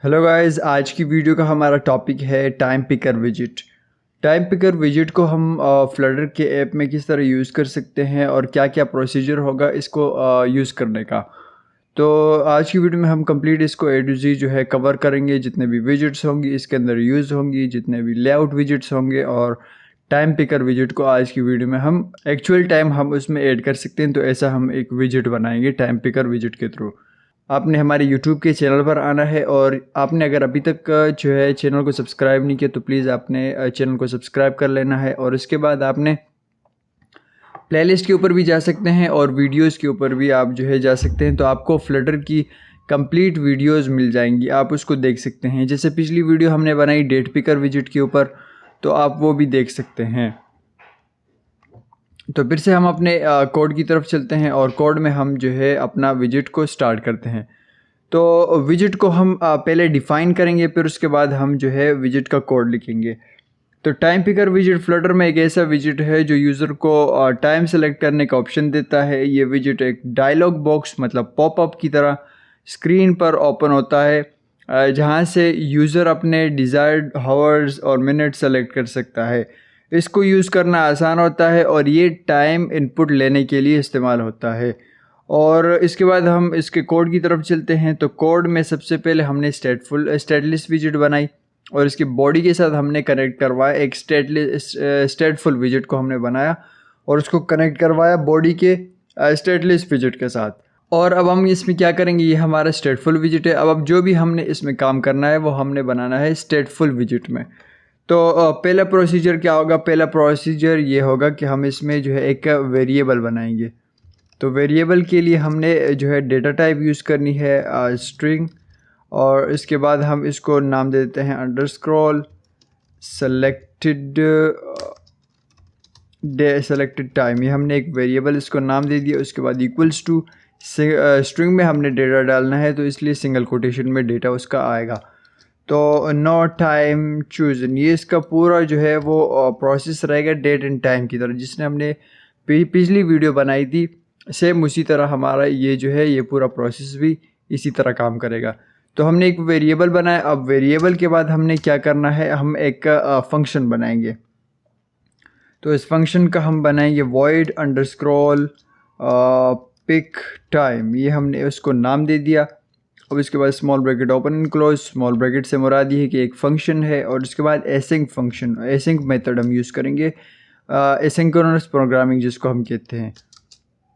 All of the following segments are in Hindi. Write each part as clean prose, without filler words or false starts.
हेलो गाइस, आज की वीडियो का हमारा टॉपिक है time picker visit. Time picker visit को हम फ्लडर के ऐप में किस तरह यूज़ कर सकते हैं और क्या क्या प्रोसीजर होगा इसको यूज़ करने का। तो आज की वीडियो में हम कंप्लीट इसको ए टू जी जो है कवर करेंगे। जितने भी विजिट्स होंगी इसके अंदर यूज़ होंगी, जितने भी लेआउट विजिट्स होंगे और टाइम पिकर विजिट को आज की वीडियो में हम एक्चुअल टाइम हम उसमें ऐड कर सकते हैं। तो ऐसा हम एक विजिट बनाएंगे टाइम पिकर विजिट के थ्रू। आपने हमारे यूट्यूब के चैनल पर आना है और आपने अगर अभी तक जो है चैनल को सब्सक्राइब नहीं किया तो प्लीज़ आपने चैनल को सब्सक्राइब कर लेना है। और उसके बाद आपने प्लेलिस्ट के ऊपर भी जा सकते हैं और वीडियोस के ऊपर भी आप जो है जा सकते हैं। तो आपको फ्लटर की कंप्लीट वीडियोस मिल जाएंगी, आप उसको देख सकते हैं। जैसे पिछली वीडियो हमने बनाई डेट पिकर विजिट के ऊपर, तो आप वो भी देख सकते हैं। तो फिर से हम अपने कोड की तरफ चलते हैं और कोड में हम जो है अपना विजिट को स्टार्ट करते हैं। तो विजिट को हम पहले डिफ़ाइन करेंगे, फिर उसके बाद हम जो है विजिट का कोड लिखेंगे। तो टाइम पिकर विजिट फ्लटर में एक ऐसा विजिट है जो यूज़र को टाइम सेलेक्ट करने का ऑप्शन देता है। ये विजिट एक डायलॉग बॉक्स मतलब पॉपअप की तरह स्क्रीन पर ओपन होता है, जहाँ से यूज़र अपने डिज़ायर्ड हावर्स और मिनट सेलेक्ट कर सकता है। इसको यूज़ करना आसान होता है और ये टाइम इनपुट लेने के लिए इस्तेमाल होता है। और इसके बाद हम इसके कोड की तरफ चलते हैं। तो कोड में सबसे पहले हमने स्टेटलिस्ट विजिट बनाई और इसकी बॉडी के साथ हमने कनेक्ट करवाया। एक स्टेटफुल विजिट को हमने बनाया और उसको कनेक्ट करवाया बॉडी के स्टेटलिस्ट विजिट के साथ। और अब हम इसमें क्या करेंगे, ये हमारा स्टेटफुल विजिट है। अब जो भी हमने इसमें काम करना है वो हमने बनाना है स्टेटफुल विजिट में। तो पहला प्रोसीजर क्या होगा, पहला प्रोसीजर ये होगा कि हम इसमें जो है एक वेरिएबल बनाएंगे। तो वेरिएबल के लिए हमने जो है डेटा टाइप यूज़ करनी है स्ट्रिंग, और इसके बाद हम इसको नाम दे देते हैं अंडरस्कोर सेलेक्टेड टाइम। ये हमने एक वेरिएबल इसको नाम दे दिया। उसके बाद इक्वल्स टू स्ट्रिंग में हमने डेटा डालना है, तो इसलिए सिंगल कोटेशन में डेटा उसका आएगा। तो नो टाइम चूजन, ये इसका पूरा जो है वो प्रोसेस रहेगा डेट एंड टाइम की तरह, जिसने हमने पिछली वीडियो बनाई थी सेम उसी तरह हमारा ये जो है ये पूरा प्रोसेस भी इसी तरह काम करेगा। तो हमने एक वेरिएबल बनाया। अब वेरिएबल के बाद हमने क्या करना है, हम एक फंक्शन बनाएंगे। तो इस फंक्शन का हम बनाएंगे void अंडरस्कोर पिक टाइम। ये हमने उसको नाम दे दिया। अब इसके बाद small bracket open and close, small bracket से मुराद ये है कि एक फ़ंक्शन है। और उसके बाद एसिंक फंक्शन, एसिंक मेथड हम यूज़ करेंगे, एसिंक्रोनस प्रोग्रामिंग जिसको हम कहते हैं।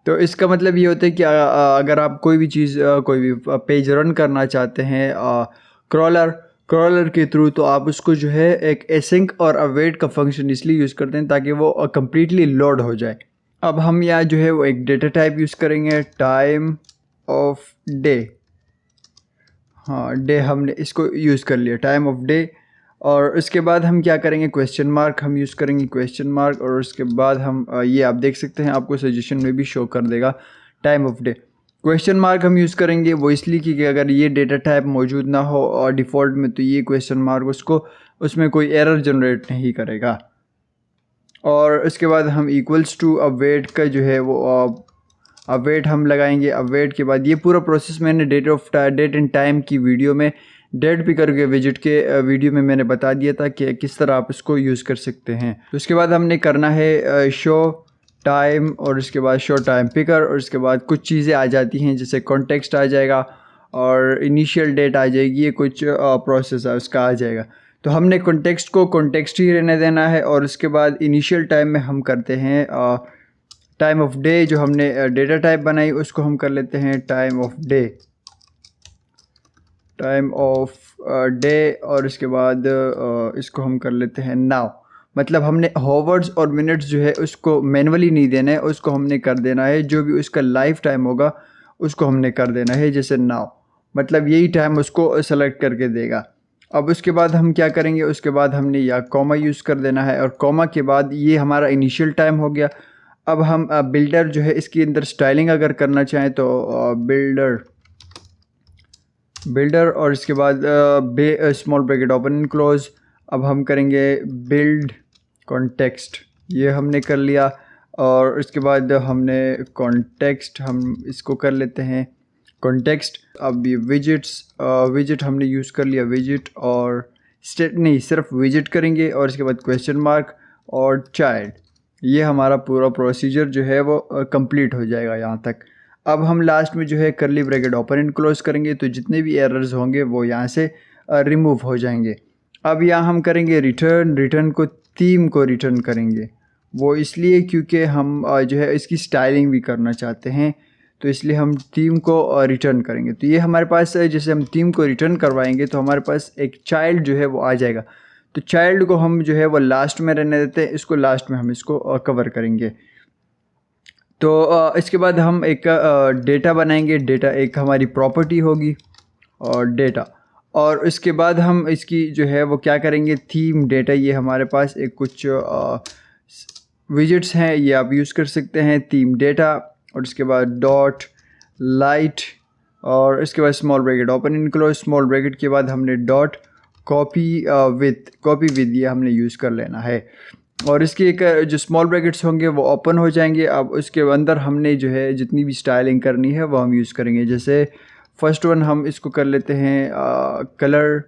तो इसका मतलब ये होता है कि अगर आप कोई भी चीज़ कोई भी पेज रन करना चाहते हैं क्रॉलर के थ्रू, तो आप उसको जो है एक एसिंक और अवेट का फंक्शन इसलिए यूज़ करते हैं ताकि वो कम्प्लीटली लोड हो जाए। अब हम यहाँ जो है वो एक डेटा टाइप यूज़ करेंगे, टाइम ऑफ डे। हाँ, डे हमने इसको यूज़ कर लिया, टाइम ऑफ डे। और उसके बाद हम क्या करेंगे, क्वेश्चन मार्क हम यूज़ करेंगे, क्वेश्चन मार्क। और उसके बाद हम ये आप देख सकते हैं, आपको सजेशन में भी शो कर देगा time of day. Question mark हम यूज़ करेंगे वो इसलिए कि अगर ये डेटा टाइप मौजूद ना हो और डिफ़ॉल्ट में, तो ये क्वेश्चन मार्क उसको उसमें कोई एरर जनरेट नहीं करेगा। और उसके बाद हम इक्वल्स टू अवेट का जो है वो अवेट हम लगाएंगे। अवेट के बाद ये पूरा प्रोसेस मैंने डेट एंड टाइम की वीडियो में, डेट पिकर के विजिट के वीडियो में मैंने बता दिया था कि किस तरह आप इसको यूज़ कर सकते हैं। तो उसके बाद हमने करना है शो टाइम, और उसके बाद शो टाइम पिकर। और उसके बाद कुछ चीज़ें आ जाती हैं, जैसे कॉन्टेक्स्ट आ जाएगा और इनिशियल डेट आ जाएगी, ये कुछ प्रोसेस है उसका आ जाएगा। तो हमने कॉन्टेक्स्ट को कॉन्टेक्स्ट ही रहने देना है। और उसके बाद इनिशियल टाइम में हम करते हैं टाइम ऑफ डे। जो हमने डेटा टाइप बनाई उसको हम कर लेते हैं time of day, time of day. और इसके बाद इसको हम कर लेते हैं नाउ। मतलब हमने हावर्स और मिनट्स जो है उसको मैनुअली नहीं देना है, उसको हमने कर देना है, जो भी उसका लाइफ टाइम होगा उसको हमने कर देना है, जैसे नाउ, मतलब यही टाइम उसको सेलेक्ट करके देगा। अब उसके बाद हम क्या करेंगे, उसके बाद हमने या कॉमा यूज़ कर देना है, और कॉमा के बाद ये हमारा इनिशियल टाइम हो गया। अब हम बिल्डर जो है इसके अंदर स्टाइलिंग अगर करना चाहें तो बिल्डर और इसके बाद small bracket open and close. अब हम करेंगे बिल्ड कॉन्टेक्स्ट, ये हमने कर लिया। और इसके बाद हमने कॉन्टेक्स्ट हम इसको कर लेते हैं कॉन्टेक्स्ट। अब ये विजिट हमने यूज़ कर लिया, विजिट और स्टेट नहीं, सिर्फ विजिट करेंगे और इसके बाद क्वेश्चन मार्क और चाइल्ड। ये हमारा पूरा प्रोसीजर जो है वो कंप्लीट हो जाएगा यहाँ तक। अब हम लास्ट में जो है करली ब्रैकेट ओपन एंड क्लोज करेंगे, तो जितने भी एरर्स होंगे वो यहाँ से रिमूव हो जाएंगे। अब यहाँ हम करेंगे रिटर्न को थीम को रिटर्न करेंगे, वो इसलिए क्योंकि हम जो है इसकी स्टाइलिंग भी करना चाहते हैं, तो इसलिए हम थीम को रिटर्न करेंगे। तो ये हमारे पास जैसे हम थीम को रिटर्न करवाएंगे तो हमारे पास एक चाइल्ड जो है वो आ जाएगा। तो चाइल्ड को हम जो है वो लास्ट में रहने देते हैं, इसको लास्ट में हम इसको कवर करेंगे। तो इसके बाद हम एक डेटा बनाएंगे। डेटा एक हमारी प्रॉपर्टी होगी और डेटा, और इसके बाद हम इसकी जो है वो क्या करेंगे, थीम डेटा। ये हमारे पास एक कुछ विजिट्स हैं, ये आप यूज़ कर सकते हैं, थीम डेटा। और इसके बाद डॉट लाइट और इसके बाद small bracket open and close, small bracket के बाद हमने डॉट कॉपी विद ये हमने यूज़ कर लेना है। और इसके एक जो स्मॉल ब्रैकेट्स होंगे वो ओपन हो जाएंगे। अब उसके अंदर हमने जो है जितनी भी स्टाइलिंग करनी है वो हम यूज़ करेंगे। जैसे फर्स्ट वन हम इसको कर लेते हैं कलर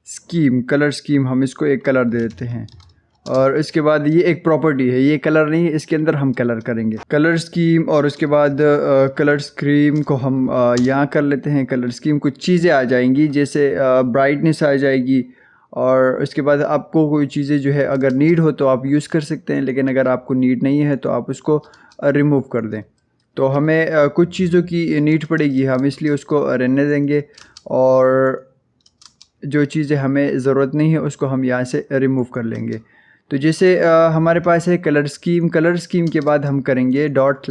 स्कीम, हम इसको एक कलर दे देते हैं। और इसके बाद ये एक प्रॉपर्टी है, ये कलर नहीं है, इसके अंदर हम कलर करेंगे कलर स्कीम। और उसके बाद कलर स्कीम को हम यहाँ कर लेते हैं। कलर स्कीम कुछ चीज़ें आ जाएंगी, जैसे ब्राइटनेस आ जाएगी। और उसके बाद आपको कोई चीज़ें जो है अगर नीड हो तो आप यूज़ कर सकते हैं, लेकिन अगर आपको नीड नहीं है तो आप उसको रिमूव कर दें। तो हमें कुछ चीज़ों की नीड पड़ेगी, हम इसलिए उसको रहने देंगे, और जो चीज़ें हमें ज़रूरत नहीं है उसको हम यहाँ से रिमूव कर लेंगे। तो जैसे हमारे पास है कलर स्कीम के बाद हम करेंगे डॉट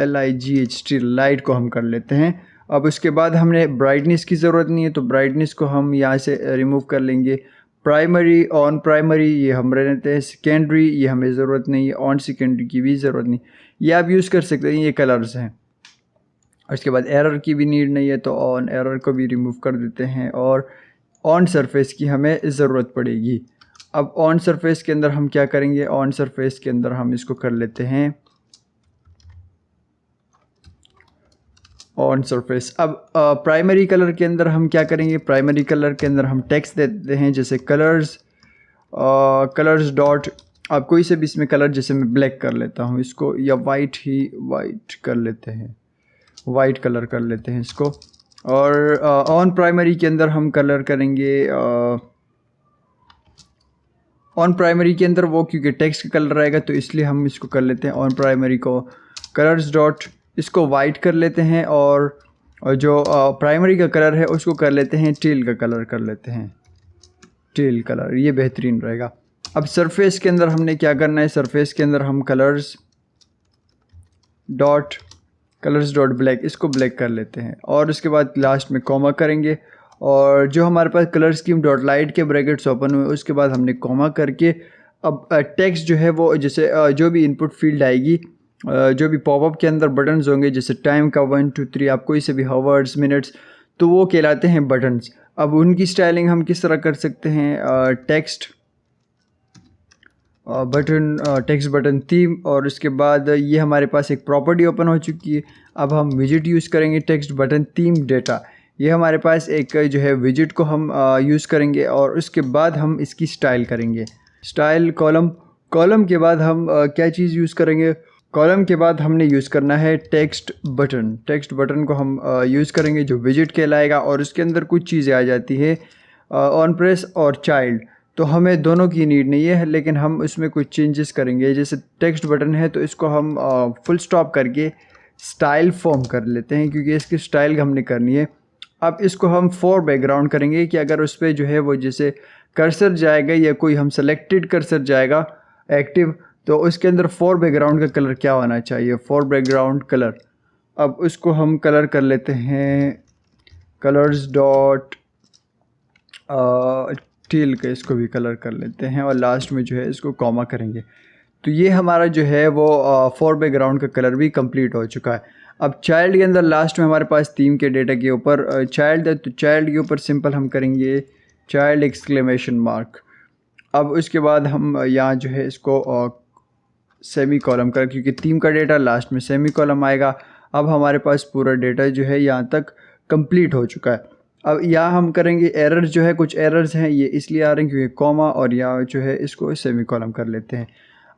LIGHT, लाइट को हम कर लेते हैं। अब उसके बाद हमने ब्राइटनेस की ज़रूरत नहीं है, तो ब्राइटनेस को हम यहाँ से रिमूव कर लेंगे। प्राइमरी ऑन प्राइमरी ये हम रह लेते हैं। सेकेंडरी ये हमें ज़रूरत नहीं है, ऑन सेकेंडरी की भी ज़रूरत नहीं, ये आप यूज़ कर सकते हैं, ये कलर्स हैं। और इसके बाद एरर की भी नीड नहीं है, तो ऑन एरर को भी रिमूव कर देते हैं। और ऑन सरफेस की हमें ज़रूरत पड़ेगी। अब ऑन सरफेस के अंदर हम क्या करेंगे, ऑन सरफेस के अंदर हम इसको कर लेते हैं ऑन सरफेस। अब प्राइमरी कलर के अंदर हम क्या करेंगे, प्राइमरी कलर के अंदर हम टेक्स्ट देते हैं, जैसे कलर्स डॉट, आप कोई से भी इसमें कलर, जैसे मैं ब्लैक कर लेता हूँ इसको, या वाइट कर लेते हैं, वाइट कलर कर लेते हैं इसको। और ऑन प्राइमरी के अंदर हम कलर करेंगे ऑन प्राइमरी के अंदर वो, क्योंकि टेक्स्ट का कलर रहेगा तो इसलिए हम इसको कर लेते हैं ऑन प्राइमरी को कलर्स डॉट, इसको वाइट कर लेते हैं। और जो प्राइमरी का कलर है उसको कर लेते हैं टील का कलर कर लेते हैं, टील कलर, ये बेहतरीन रहेगा। अब सरफेस के अंदर हमने क्या करना है, सरफेस के अंदर हम कलर्स डॉट ब्लैक, इसको ब्लैक कर लेते हैं। और उसके बाद लास्ट में कॉमा करेंगे। और जो हमारे पास कलर स्कीम डॉट लाइट के ब्रैकेट्स ओपन हुए, उसके बाद हमने कॉमा करके अब टेक्स्ट जो है वो, जैसे जो भी इनपुट फील्ड आएगी, जो भी पॉपअप के अंदर बटन्स होंगे, जैसे टाइम का 1 2 3, आप कोई से भी हावर्स मिनट्स, तो वो कहलाते हैं बटन्स। अब उनकी स्टाइलिंग हम किस तरह कर सकते हैं, टेक्स्ट बटन थीम। और उसके बाद ये हमारे पास एक प्रॉपर्टी ओपन हो चुकी है। अब हम विजिट यूज़ करेंगे, टेक्स्ट बटन थीम डेटा, ये हमारे पास एक जो है विजिट को हम यूज़ करेंगे। और उसके बाद हम इसकी स्टाइल करेंगे, स्टाइल कॉलम के बाद हम क्या चीज़ यूज़ करेंगे, कॉलम के बाद हमने यूज़ करना है टेक्स्ट बटन को हम यूज़ करेंगे, जो विजिट कहलाएगा। और उसके अंदर कुछ चीज़ें आ जाती है, ऑन प्रेस और चाइल्ड, तो हमें दोनों की नीड नहीं है, लेकिन हम उसमें कुछ चेंजेस करेंगे। जैसे टेक्स्ट बटन है तो इसको हम फुल स्टॉप करके स्टाइल फॉर्म कर लेते हैं, क्योंकि इसकी स्टाइल हमने करनी है। अब इसको हम फॉर बैकग्राउंड करेंगे कि अगर उस पर जो है वो जैसे कर्सर जाएगा या कोई हम सेलेक्टेड कर्सर जाएगा एक्टिव, तो उसके अंदर फॉर बैकग्राउंड का कलर क्या होना चाहिए, फॉर बैकग्राउंड कलर। अब उसको हम कलर कर लेते हैं कलर्स डॉट टील का, इसको भी कलर कर लेते हैं। और लास्ट में जो है इसको कॉमा करेंगे। तो ये हमारा जो है वो फॉर बैकग्राउंड का कलर भी कंप्लीट हो चुका है। अब चाइल्ड के अंदर लास्ट में हमारे पास थीम के डेटा के ऊपर चाइल्ड है, तो चाइल्ड के ऊपर सिंपल हम करेंगे चाइल्ड एक्सक्लेमेशन मार्क। अब उसके बाद हम यहाँ जो है इसको सेमी कॉलम कर, क्योंकि थीम का डेटा लास्ट में सेमी कॉलम आएगा। अब हमारे पास पूरा डेटा जो है यहाँ तक कंप्लीट हो चुका है। अब यहाँ हम करेंगे एरर जो है, कुछ एरर्स हैं ये इसलिए आ रहे हैं क्योंकि कॉमा और यहाँ जो है इसको सेमीकोलन कर लेते हैं।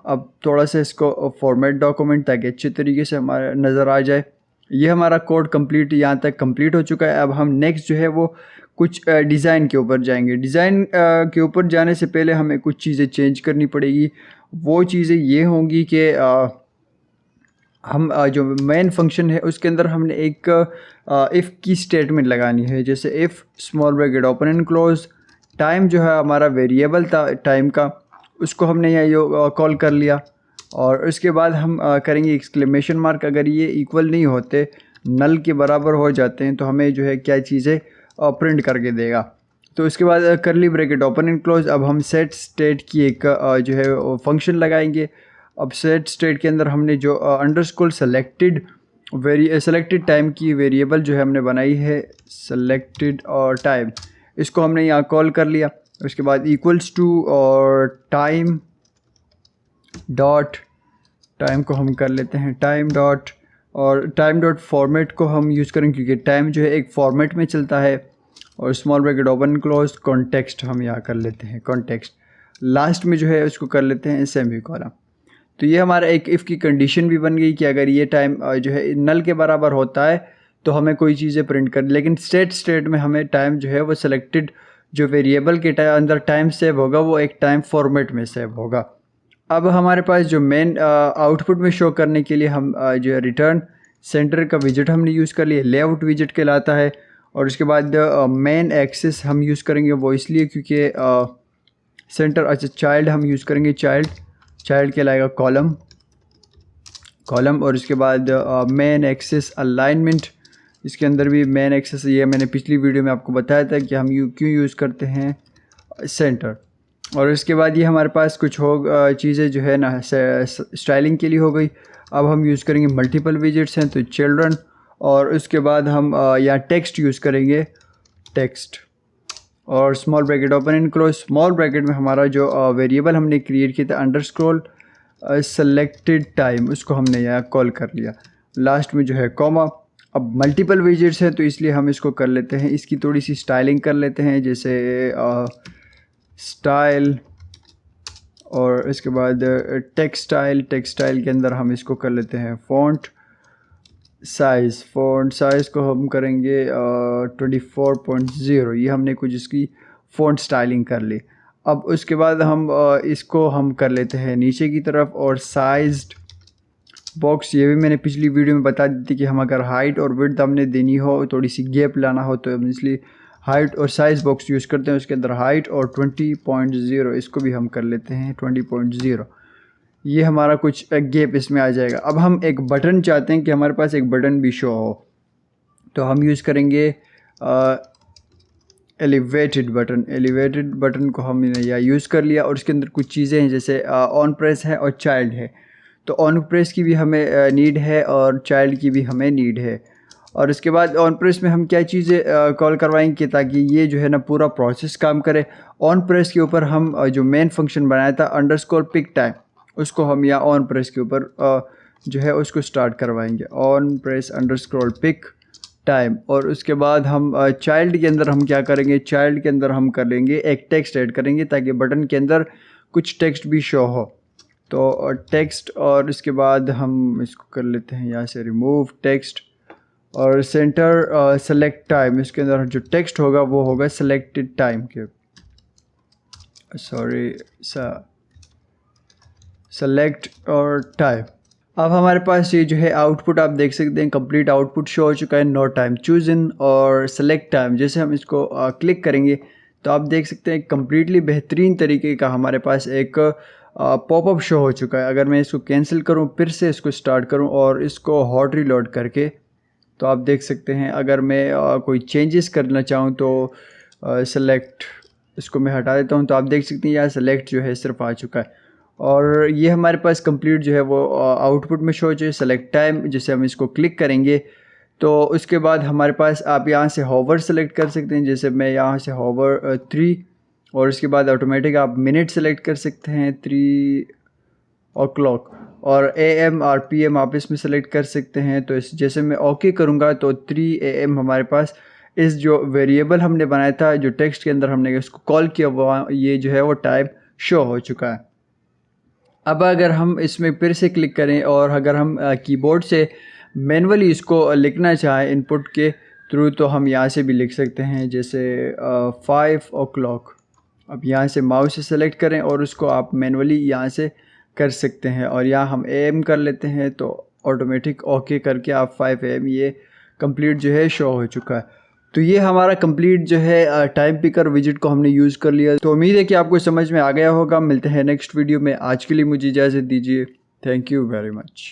अब थोड़ा सा इसको फॉर्मेट डॉक्यूमेंट ताकि अच्छे तरीके से हमारा नज़र आ जाए। ये हमारा कोड कंप्लीट यहाँ तक कंप्लीट हो चुका है। अब हम नेक्स्ट जो है वो कुछ डिज़ाइन के ऊपर जाएंगे। डिज़ाइन के ऊपर जाने से पहले हमें कुछ चीज़ें चेंज करनी पड़ेगी। वो चीज़ें ये होंगी कि हम जो मेन फंक्शन है उसके अंदर हमने एक इफ़ की स्टेटमेंट लगानी है। जैसे if small bracket open and close, time जो है हमारा वेरिएबल था टाइम का, उसको हमने यहाँ कॉल कर लिया। और उसके बाद हम करेंगे एक्सक्लेमेशन मार्क। अगर ये इक्वल नहीं होते, नल के बराबर हो जाते हैं, तो हमें जो है क्या चीज़ें प्रिंट करके देगा। तो उसके बाद करली ब्रैकेट ओपन एंड क्लोज। अब हम सेट स्टेट की एक जो है फंक्शन लगाएंगे। अब सेट स्टेट के अंदर हमने जो अंडरस्कोर सेलेक्टेड टाइम की वेरिएबल जो है हमने बनाई है, सेलेक्टेड और टाइम, इसको हमने यहाँ कॉल कर लिया। उसके बाद इक्वल्स टू और टाइम डॉट, टाइम को हम कर लेते हैं टाइम डॉट, और टाइम डॉट फॉर्मेट को हम यूज़ करेंगे क्योंकि टाइम जो है एक फॉर्मेट में चलता है। और small bracket open close, context हम यहाँ कर लेते हैं कॉन्टेक्स्ट। लास्ट में जो है उसको कर लेते हैं सेमीकोलन। तो ये हमारा एक इफ़ की कंडीशन भी बन गई कि अगर ये टाइम जो है नल के बराबर होता है तो हमें कोई चीज़ें प्रिंट कर। लेकिन स्टेट में हमें टाइम जो है वो सिलेक्टेड जो वेरिएबल के अंदर टाइम सेव होगा वो एक टाइम फॉर्मेट में सेव होगा। अब हमारे पास जो मेन आउटपुट में शो करने के लिए हम जो है रिटर्न सेंटर का विजिट हमने यूज़ कर लिया, लेआउट विजिट कहलाता है। और उसके बाद मेन एक्सेस हम यूज़ करेंगे, वो इसलिए क्योंकि सेंटर, अच्छा चाइल्ड हम यूज़ करेंगे, चाइल्ड कहलाएगा कॉलम। और उसके बाद मेन एक्सेस अलाइनमेंट, इसके अंदर भी मेन एक्सेस, ये मैंने पिछली वीडियो में आपको बताया था कि हम क्यों यूज़ करते हैं सेंटर। और इसके बाद ये हमारे पास कुछ हो चीज़ें जो है ना स्टाइलिंग के लिए हो गई। अब हम यूज़ करेंगे मल्टीपल विजिट्स हैं तो चिल्ड्रन, और उसके बाद हम यहाँ टेक्स्ट यूज़ करेंगे टेक्स्ट, और small bracket open and close. Small bracket में हमारा जो वेरिएबल हमने क्रिएट किया था अंडरस्कोर सेलेक्टेड टाइम, उसको हमने यहाँ कॉल कर लिया। लास्ट में जो है कॉमा। अब मल्टीपल विजिट्स हैं तो इसलिए हम इसको कर लेते हैं, इसकी थोड़ी सी स्टाइलिंग कर लेते हैं, जैसे स्टाइल, और इसके बाद टेक्सटाइल के अंदर हम इसको कर लेते हैं फ़ॉन्ट साइज़ को हम करेंगे 24.0। ये हमने कुछ इसकी फ़ॉन्ट स्टाइलिंग कर ली। अब उसके बाद हम इसको हम कर लेते हैं नीचे की तरफ, और साइज्ड बॉक्स, ये भी मैंने पिछली वीडियो में बता दी थी कि हम अगर हाइट और विड्थ हमने देनी हो, थोड़ी सी गैप लाना हो, तो हम इसलिए हाइट और साइज़ बॉक्स यूज़ करते हैं। उसके अंदर हाइट और 20.0 इसको भी हम कर लेते हैं 20.0। ये हमारा कुछ गैप इसमें आ जाएगा। अब हम एक बटन चाहते हैं कि हमारे पास एक बटन भी शो हो, तो हम यूज़ करेंगे एलिवेटेड बटन को हमने यहाँ यूज़ कर लिया। और उसके अंदर कुछ चीज़ें हैं, जैसे ऑन प्रेस है और चाइल्ड है। तो ऑन प्रेस की भी हमें नीड है और चाइल्ड की भी हमें नीड है। और उसके बाद ऑन प्रेस में हम क्या चीज़ें कॉल करवाएंगे ताकि ये जो है ना पूरा प्रोसेस काम करे। ऑन प्रेस के ऊपर हम जो मेन फंक्शन बनाया था अंडरस्कोर पिक टाइम, उसको हम यहाँ ऑन प्रेस के ऊपर जो है उसको स्टार्ट करवाएंगे, on press underscore peak time. और उसके बाद हम चाइल्ड के अंदर हम क्या करेंगे, चाइल्ड के अंदर हम कर लेंगे एक टेक्स्ट ऐड करेंगे ताकि बटन के अंदर कुछ टेक्स्ट भी शो हो। तो टेक्स्ट, और इसके बाद हम इसको कर लेते हैं यहाँ से रिमूव टेक्स्ट, और सेंटर सेलेक्ट टाइम, इसके अंदर जो टेक्स्ट होगा वो होगा सेलेक्टेड टाइम के, सेलेक्ट और टाइम। अब हमारे पास ये जो है आउटपुट आप देख सकते हैं, कंप्लीट आउटपुट शो हो चुका है, नो टाइम चूजन और सेलेक्ट टाइम। जैसे हम इसको क्लिक करेंगे तो आप देख सकते हैं कम्प्लीटली बेहतरीन तरीके का हमारे पास एक पॉपअप शो हो चुका है। अगर मैं इसको कैंसिल करूं, फिर से इसको स्टार्ट करूं और इसको हॉट रीलोड करके, तो आप देख सकते हैं अगर मैं कोई चेंजेस करना चाहूं तो सेलेक्ट, इसको मैं हटा देता हूं, तो आप देख सकते हैं यहाँ सेलेक्ट जो है सिर्फ आ चुका है। और ये हमारे पास कंप्लीट जो है वो आउटपुट में शो हो जाए सेलेक्ट टाइम। जैसे हम इसको क्लिक करेंगे तो उसके बाद हमारे पास आप यहाँ से होवर सेलेक्ट कर सकते हैं, जैसे मैं यहाँ से होवर 3, और उसके बाद ऑटोमेटिक आप मिनट सेलेक्ट कर सकते हैं 3, ओ क्लॉक, और AM और PM आप इसमें सेलेक्ट कर सकते हैं। तो इस जैसे मैं ओके करूँगा तो 3 AM हमारे पास इस जो वेरिएबल हमने बनाया था, जो टेक्स्ट के अंदर हमने इसको कॉल किया, वो ये जो है वो टाइम शो हो चुका है। अब अगर हम इसमें फिर से क्लिक करें और अगर हम कीबोर्ड से मैन्युअली इसको लिखना चाहें इनपुट के थ्रू, तो हम यहाँ से भी लिख सकते हैं, जैसे 5 o'clock। अब यहाँ से माउस से सेलेक्ट करें और उसको आप मैन्युअली यहाँ से कर सकते हैं, और यहाँ हम AM कर लेते हैं तो ऑटोमेटिक ओके करके आप 5 AM ये कंप्लीट जो है शो हो चुका है। तो ये हमारा कंप्लीट जो है टाइम पिकर विजिट को हमने यूज़ कर लिया। तो उम्मीद है कि आपको समझ में आ गया होगा। मिलते हैं नेक्स्ट वीडियो में। आज के लिए मुझे इजाज़त दीजिए। Thank you very much.